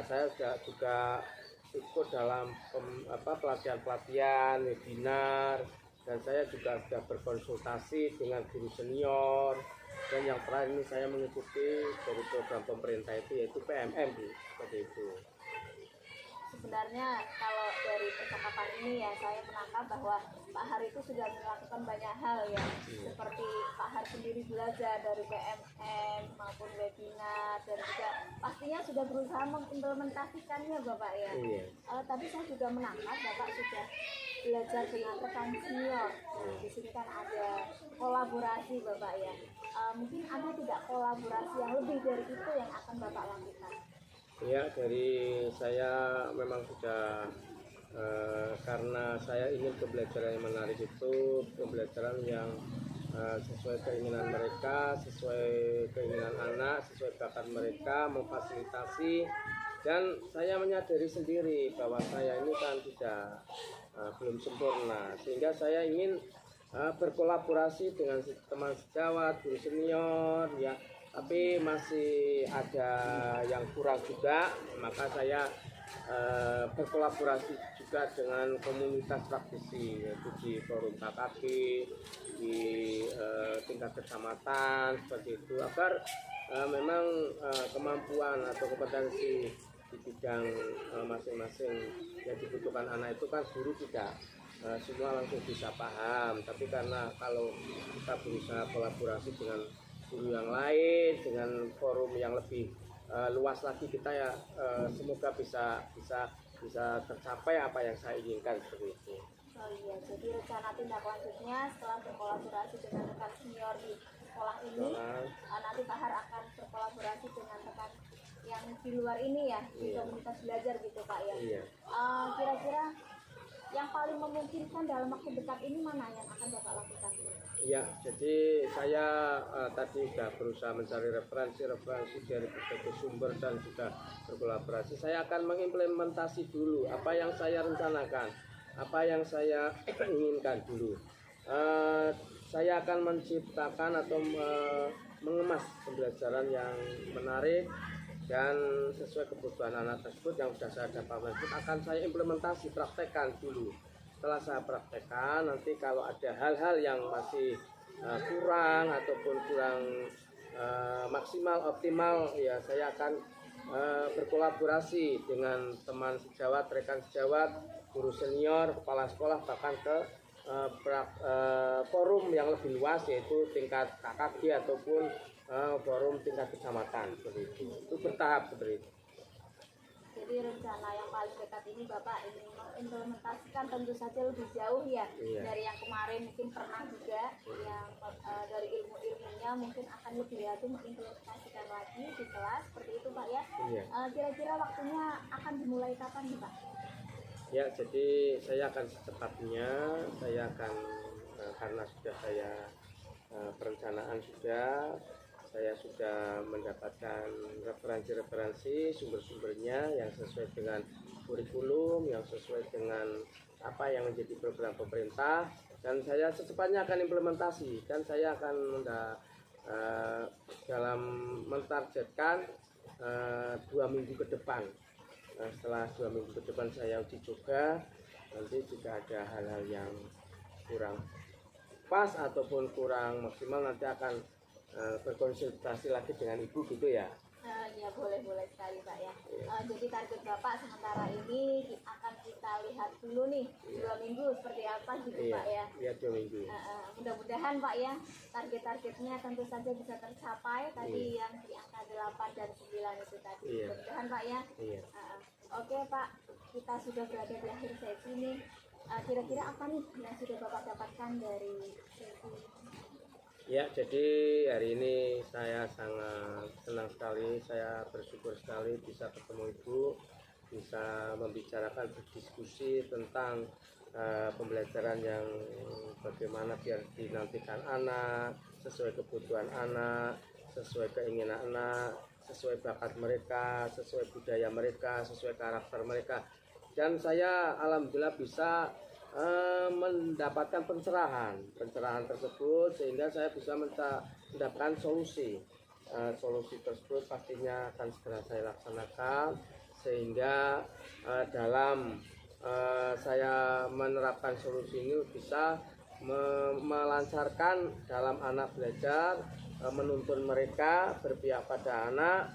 C: saya juga ikut dalam pelatihan-pelatihan, webinar, dan saya juga sudah berkonsultasi dengan guru senior, dan yang terakhir ini saya mengikuti dari program pemerintah itu yaitu PMM seperti itu.
B: Sebenarnya kalau dari percakapan ini ya saya menangkap bahwa Pak Har itu sudah melakukan banyak hal ya, seperti Pak Har sendiri belajar dari PMM maupun webinar, dan juga pastinya sudah berusaha mengimplementasikannya Bapak ya. Tapi saya juga menangkap Bapak sudah belajar dengan rekan senior. Di sini kan ada kolaborasi Bapak ya. Mungkin ada tidak kolaborasi yang lebih dari itu yang akan Bapak lakukan?
C: Ya, dari saya memang sudah karena saya ingin pembelajaran yang menarik itu pembelajaran yang sesuai keinginan mereka, sesuai keinginan anak, sesuai bakat mereka, memfasilitasi. Dan saya menyadari sendiri bahwa saya ini kan tidak belum sempurna, sehingga saya ingin berkolaborasi dengan teman sejawat, guru senior ya, tapi masih ada yang kurang juga, maka saya berkolaborasi juga dengan komunitas praktisi, yaitu di forum KKB, di tingkat kecamatan seperti itu, agar memang kemampuan atau kompetensi di bidang masing-masing yang dibutuhkan anak itu kan guru tidak semua langsung bisa paham, tapi karena kalau kita berusaha kolaborasi dengan guru yang lain, dengan forum yang lebih luas lagi, kita ya semoga bisa tercapai apa yang saya inginkan seperti itu.
B: Oh iya, jadi rencana tindak lanjutnya setelah berkolaborasi dengan rekan senior di sekolah ini, nanti Pak Har akan berkolaborasi dengan rekan yang di luar ini ya, di komunitas belajar gitu Pak ya.
C: Iya.
B: Kira-kira yang paling memungkinkan dalam waktu dekat ini mana yang akan Bapak lakukan?
C: Ya, jadi saya tadi sudah berusaha mencari referensi dari berbagai sumber dan sudah berkolaborasi. Saya akan mengimplementasi dulu apa yang saya rencanakan, apa yang saya inginkan dulu. Saya akan menciptakan atau mengemas pembelajaran yang menarik dan sesuai kebutuhan anak tersebut yang sudah saya dapat, akan saya implementasi, praktekkan dulu. Setelah saya praktekkan, nanti kalau ada hal-hal yang masih kurang ataupun kurang maksimal, optimal, ya saya akan berkolaborasi dengan teman sejawat, rekan sejawat, guru senior, kepala sekolah, bahkan ke forum yang lebih luas, yaitu tingkat KKG ataupun forum tingkat kecamatan seperti itu. Itu bertahap seperti itu.
B: Jadi rencana yang paling dekat ini Bapak ingin mengimplementasikan tentu saja lebih jauh ya, dari yang kemarin mungkin pernah juga yang dari ilmu-ilmunya mungkin akan lebih lagi mengimplementasikan lagi di kelas seperti itu Pak ya. Kira-kira waktunya akan dimulai kapan nih Pak?
C: Ya, jadi saya akan secepatnya, saya akan karena sudah saya perencanaan saya sudah mendapatkan referensi-referensi sumber-sumbernya yang sesuai dengan kurikulum, yang sesuai dengan apa yang menjadi program pemerintah, dan saya secepatnya akan implementasi, dan saya akan dalam mentargetkan 2 minggu ke depan. Setelah 2 minggu ke depan saya uji coba, nanti jika ada hal-hal yang kurang pas ataupun kurang maksimal, nanti akan berkonsultasi lagi dengan ibu gitu ya.
B: Ya boleh sekali Pak ya. Jadi target Bapak sementara ini akan kita lihat dulu nih 2 minggu seperti apa gitu Pak ya.
C: Iya, 2 minggu.
B: Mudah-mudahan Pak ya target-targetnya tentu saja bisa tercapai tadi yang di angka 8 dan 9 itu tadi. Mudah-mudahan Pak ya. Oke Pak, kita sudah berada di akhir sesi ini. Kira-kira apa nih yang sudah Bapak dapatkan dari sesi?
C: Ya, jadi hari ini saya sangat senang sekali, saya bersyukur sekali bisa ketemu Ibu, bisa membicarakan, berdiskusi tentang pembelajaran yang bagaimana biar dinantikan anak, sesuai kebutuhan anak, sesuai keinginan anak, sesuai bakat mereka, sesuai budaya mereka, sesuai karakter mereka. Dan saya alhamdulillah bisa mendapatkan pencerahan tersebut, sehingga saya bisa mendapatkan solusi. Solusi tersebut pastinya akan segera saya laksanakan, sehingga dalam saya menerapkan solusi ini bisa melancarkan dalam anak belajar, menuntun mereka berpihak pada anak,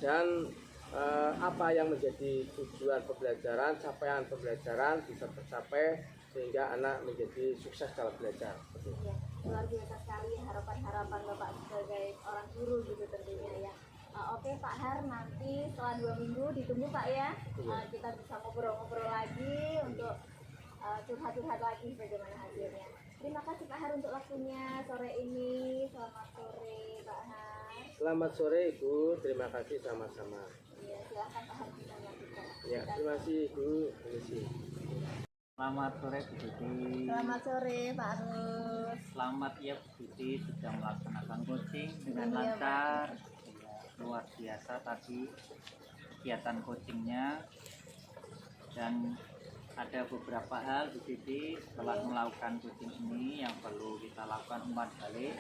C: dan apa yang menjadi tujuan pembelajaran, capaian pembelajaran bisa tercapai sehingga anak menjadi sukses dalam belajar.
B: Ya, luar biasa sekali harapan-harapan Bapak sebagai orang guru gitu tentunya ya. Oke Pak Har, nanti setelah 2 minggu ditunggu Pak ya. Kita bisa ngobrol-ngobrol lagi untuk curhat-curhat lagi bagaimana hasilnya. Terima kasih Pak Har untuk waktunya sore ini. Selamat sore Pak Har.
C: Selamat sore Ibu, terima kasih sama-sama.
B: Ya, silahkan Pak Har bisa lanjutkan.
C: Ya, terima kasih Ibu. Permisi.
A: Selamat sore Bu Tuti.
B: Selamat sore Pak Arus.
A: Selamat ya Bu Tuti sudah melaksanakan coaching dengan
B: Iya,
A: lancar. Ya, luar biasa tadi kegiatan coachingnya, dan ada beberapa hal Bu Tuti setelah melakukan coaching ini yang perlu kita lakukan umpan balik.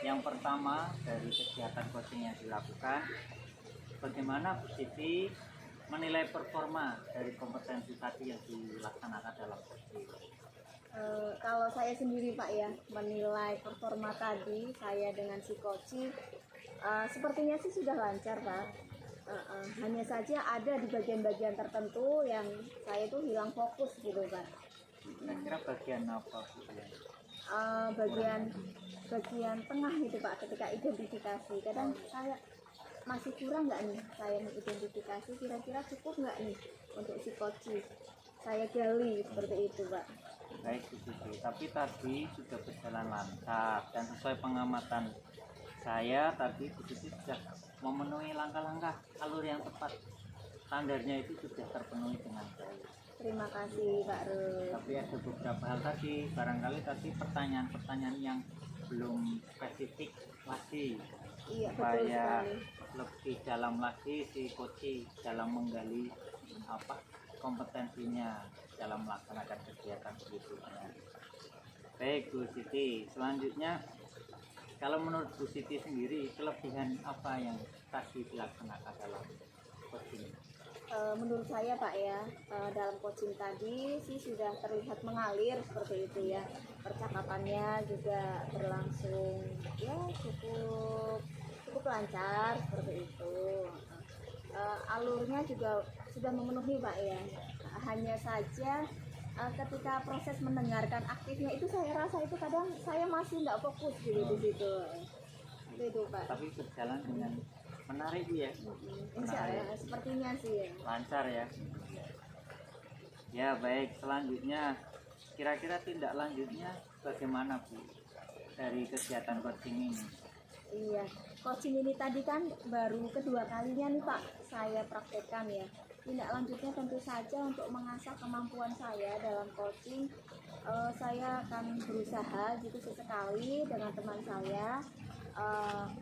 A: Yang pertama dari kegiatan coaching yang dilakukan, bagaimana Bu Tuti menilai performa dari kompetensi tadi yang dilaksanakan dalam coaching?
B: Kalau saya sendiri Pak ya, menilai performa tadi saya dengan si coach sepertinya sih sudah lancar Pak. Hanya saja ada di bagian-bagian tertentu yang saya itu hilang fokus gitu Pak.
A: Kira-kira bagian apa Bu?
B: Bagian tengah itu Pak, ketika identifikasi kadang saya masih kurang nggak nih saya mengidentifikasi, kira-kira cukup nggak nih untuk si coach saya gali seperti itu Pak.
A: Baik Bu Tuti, tapi tadi sudah berjalan lancar dan sesuai pengamatan saya tadi Bu Tuti sudah memenuhi langkah-langkah alur yang tepat, standarnya itu sudah terpenuhi dengan baik.
B: Terima kasih Pak Rus.
A: Tapi ada beberapa hal tadi, barangkali tadi pertanyaan-pertanyaan yang belum spesifik lagi,
B: Iya betul
A: supaya
B: sekali.
A: lebih dalam lagi si coach dalam menggali kompetensinya dalam melaksanakan kegiatan berikutnya. Baik Bu Siti, selanjutnya kalau menurut Bu Siti sendiri kelebihan apa yang tadi dilaksanakan dalam coaching?
B: Menurut saya Pak ya, dalam coaching tadi sih sudah terlihat mengalir seperti itu ya, percakapannya juga berlangsung ya cukup lancar seperti itu. Alurnya juga sudah memenuhi Pak ya, hanya saja ketika proses mendengarkan aktifnya itu saya rasa itu kadang saya masih nggak fokus gitu di situ. Itu Pak.
A: Tapi berjalan dengan menarik ya.
B: Insya Allah sepertinya sih ya.
A: Lancar ya. Ya baik, selanjutnya kira-kira tindak lanjutnya bagaimana Bu dari kegiatan coaching ini?
B: Iya, coaching ini tadi kan baru kedua kalinya nih Pak saya praktekkan ya. Tindak lanjutnya tentu saja untuk mengasah kemampuan saya dalam coaching, saya akan berusaha gitu sesekali dengan teman saya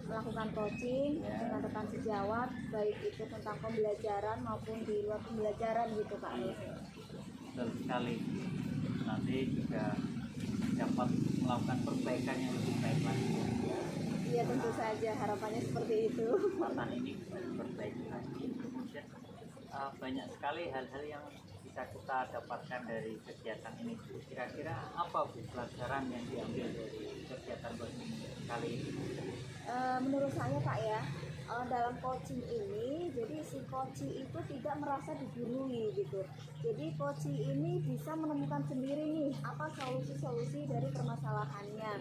B: melakukan coaching dengan rekan sejawat, baik itu tentang pembelajaran maupun di luar pembelajaran gitu Pak.
A: Betul sekali. Nanti juga dapat melakukan perbaikan yang lebih baik lagi.
B: Iya tentu saja harapannya seperti itu.
A: Kesempatan ini diperbaiki lagi. Kemudian banyak sekali hal-hal yang bisa kita dapatkan dari kegiatan ini. Kira-kira apa Bu pelajaran yang diambil dari kegiatan coaching kali ini?
B: Menurut saya Pak ya, dalam coaching ini jadi si coach itu tidak merasa digurui gitu. Jadi coach ini bisa menemukan sendiri nih apa solusi-solusi dari permasalahannya.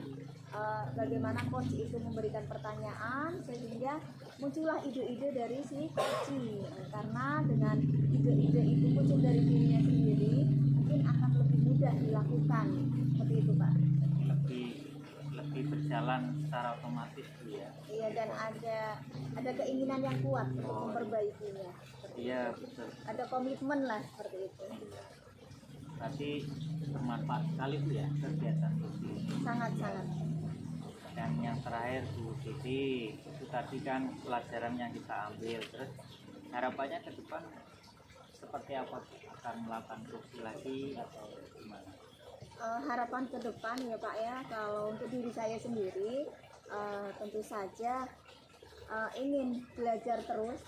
B: Bagaimana coach itu memberikan pertanyaan sehingga muncullah ide-ide dari si coach. Karena dengan ide-ide itu muncul dari dirinya sendiri, mungkin akan lebih mudah dilakukan. Seperti itu Pak.
A: Lebih berjalan secara otomatis ya.
B: Iya, dan ada keinginan yang kuat untuk memperbaikinya.
A: Iya betul.
B: Ada komitmen lah seperti itu.
A: Berarti bermanfaat sekali Bu ya kegiatan Susi.
B: Sangat-sangat.
A: Dan yang terakhir Bu Siti, itu tadi kan pelajaran yang kita ambil. Terus harapannya ke depan seperti apa? Akan melakukan Susi lagi atau gimana?
B: Harapan ke depan ya Pak ya, kalau untuk diri saya sendiri tentu saja ingin belajar terus,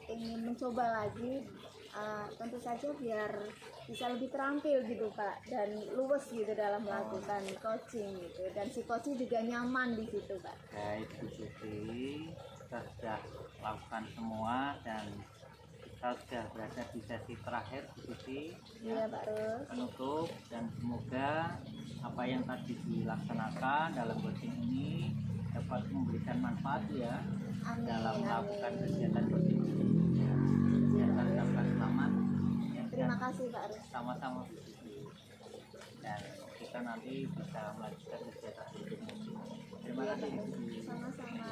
B: ingin mencoba lagi, tentu saja biar bisa lebih terampil gitu Pak, dan luwes gitu dalam melakukan coaching gitu, dan si coaching juga nyaman di situ Pak.
A: Baik Bu Siti, kita sudah lakukan semua dan kita sudah berada di sesi terakhir Bu Siti.
B: Iya Pak Rus.
A: Penutup, dan semoga apa yang tadi dilaksanakan dalam coaching ini dapat memberikan manfaat ya
B: Amin,
A: dalam melakukan
B: amin.
A: kegiatan coaching ini. Ya, saya ucapkan selamat. Ya,
B: Terima
A: dan
B: kasih Pak Rus.
A: sama-sama Bu Siti. Dan kita nanti bisa melanjutkan kegiatan berikutnya. Terima
B: Iya
A: kasih
B: Pak
A: Bu
B: Rus.
A: Siti.
B: Sama-sama.